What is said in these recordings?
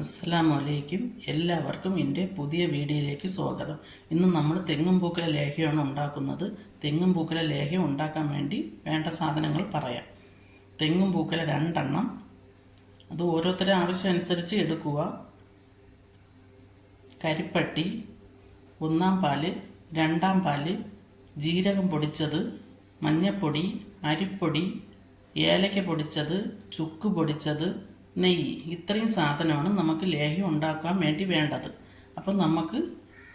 അസ്സലാമലൈക്കും. എല്ലാവർക്കും എൻ്റെ പുതിയ വീഡിയോയിലേക്ക് സ്വാഗതം. ഇന്ന് നമ്മൾ തെങ്ങും പൂക്കല ലേഹ്യമാണ് ഉണ്ടാക്കുന്നത്. തെങ്ങും പൂക്കല ലേഹ്യം ഉണ്ടാക്കാൻ വേണ്ടി വേണ്ട സാധനങ്ങൾ പറയാം. തെങ്ങും പൂക്കല 2 എണ്ണം, അത് ഓരോരുത്തരുടെ ആവശ്യം അനുസരിച്ച് എടുക്കുക. കരിപ്പട്ടി, 1-ാം പാല്, 2-ാം പാല്, ജീരകം പൊടിച്ചത്, മഞ്ഞപ്പൊടി, അരിപ്പൊടി, ഏലക്ക പൊടിച്ചത്, ചുക്ക് പൊടിച്ചത്, നെയ്യ്. ഇത്രയും സാധനമാണ് നമുക്ക് ലേഹ്യം ഉണ്ടാക്കാൻ വേണ്ടി വേണ്ടത്. അപ്പം നമുക്ക്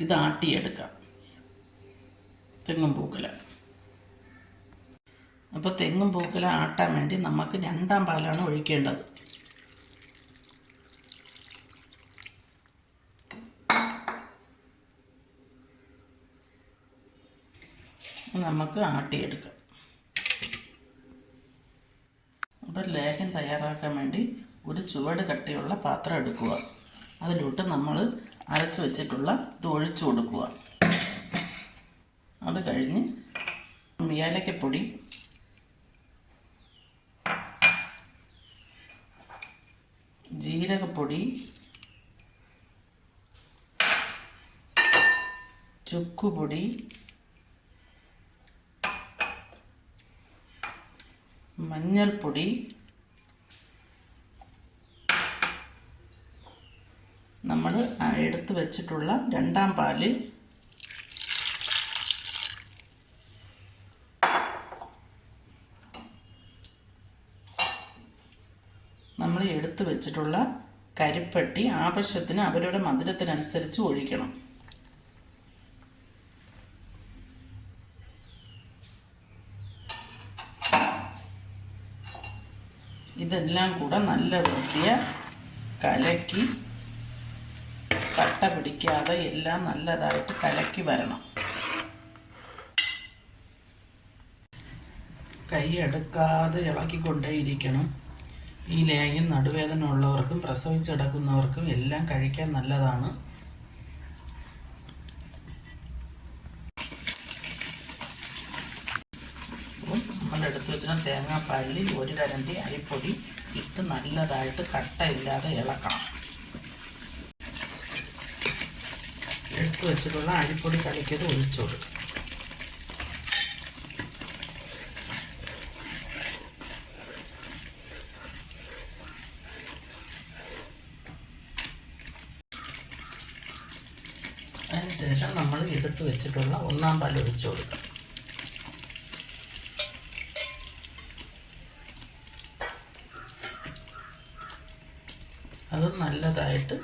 ഇത് ആട്ടിയെടുക്കാം. തെങ്ങും പൂക്കല. അപ്പോൾ തെങ്ങും പൂക്കല ആട്ടാൻ വേണ്ടി നമുക്ക് 2-ാം പാലാണ് ഒഴിക്കേണ്ടത്. നമുക്ക് ആട്ടിയെടുക്കാം. അപ്പോൾ ലേഹ്യം തയ്യാറാക്കാൻ വേണ്ടി ഒരു ചുവട് കട്ടിയുള്ള പാത്രം എടുക്കുക. അതിലോട്ട് നമ്മൾ അരച്ച് വെച്ചിട്ടുള്ള ഇത് ഒഴിച്ചു കൊടുക്കുക. അത് കഴിഞ്ഞ് ഏലക്കപ്പൊടി, ജീരകപ്പൊടി, ചുക്കുപൊടി, മഞ്ഞൾപ്പൊടി, നമ്മൾ എടുത്ത് വെച്ചിട്ടുള്ള 2-ാം പാല്, നമ്മൾ എടുത്ത് വെച്ചിട്ടുള്ള കരിപ്പട്ടി ആവശ്യത്തിന് അവരുടെ മധുരത്തിനനുസരിച്ച് ഒഴിക്കണം. ഇതെല്ലാം കൂടെ നല്ല വൃത്തിയായി കലക്കി, കട്ട പിടിക്കാതെ എല്ലാം നല്ലതായിട്ട് കലക്കി വരണം. കൈ എടുക്കാതെ ഇളക്കിക്കൊണ്ടേയിരിക്കണം. ഈ ലേഹ്യം നടുവേദന ഉള്ളവർക്കും പ്രസവിച്ചെടുക്കുന്നവർക്കും എല്ലാം കഴിക്കാൻ നല്ലതാണ്. നമ്മൾ എടുത്ത് വെച്ചിട്ട് തേങ്ങാപ്പാലിൽ 1 കരണ്ടി അരിപ്പൊടി ഇട്ട് നല്ലതായിട്ട് കട്ടയില്ലാതെ ഇളക്കണം. എടുത്ത് വെച്ചിട്ടുള്ള അരിപ്പൊടി കലക്കിയത് ഒഴിച്ചു കൊടുക്കും. അതിനുശേഷം നമ്മൾ എടുത്ത് വെച്ചിട്ടുള്ള 1-ാം പാൽ ഒഴിച്ചു കൊടുക്കാം. അത് നല്ലതായിട്ട്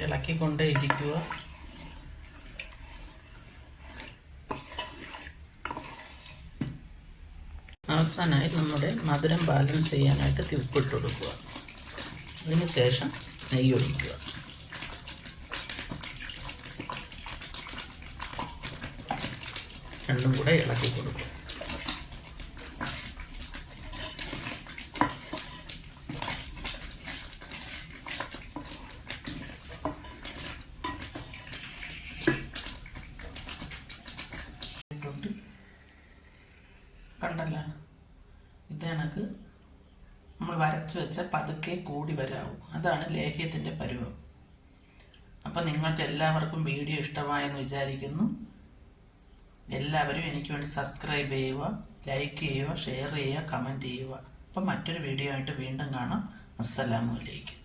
ഇളക്കിക്കൊണ്ടേ ഇരിക്കുക. അവസാനമായി നമ്മുടെ മധുരം ബാലൻസ് ചെയ്യാനായിട്ട് ഉപ്പിട്ട് കൊടുക്കുക. അതിനുശേഷം നെയ്യ് ഒഴിക്കുക. രണ്ടും കൂടെ ഇളക്കി കൊടുക്കുക. കണ്ടല്ല, ഇത് കണക്ക് നമ്മൾ വരച്ച് വെച്ച പതുക്കെ കൂടി വരാവും. അതാണ് ലേഹ്യത്തിൻ്റെ പരുവം. അപ്പം നിങ്ങൾക്ക് എല്ലാവർക്കും വീഡിയോ ഇഷ്ടമായെന്ന് വിചാരിക്കുന്നു. എല്ലാവരും എനിക്ക് വേണ്ടി സബ്സ്ക്രൈബ് ചെയ്യുക, ലൈക്ക് ചെയ്യുക, ഷെയർ ചെയ്യുക, കമൻറ്റ് ചെയ്യുക. അപ്പം മറ്റൊരു വീഡിയോ ആയിട്ട് വീണ്ടും കാണാം. അസ്സലാമു അലൈക്കും.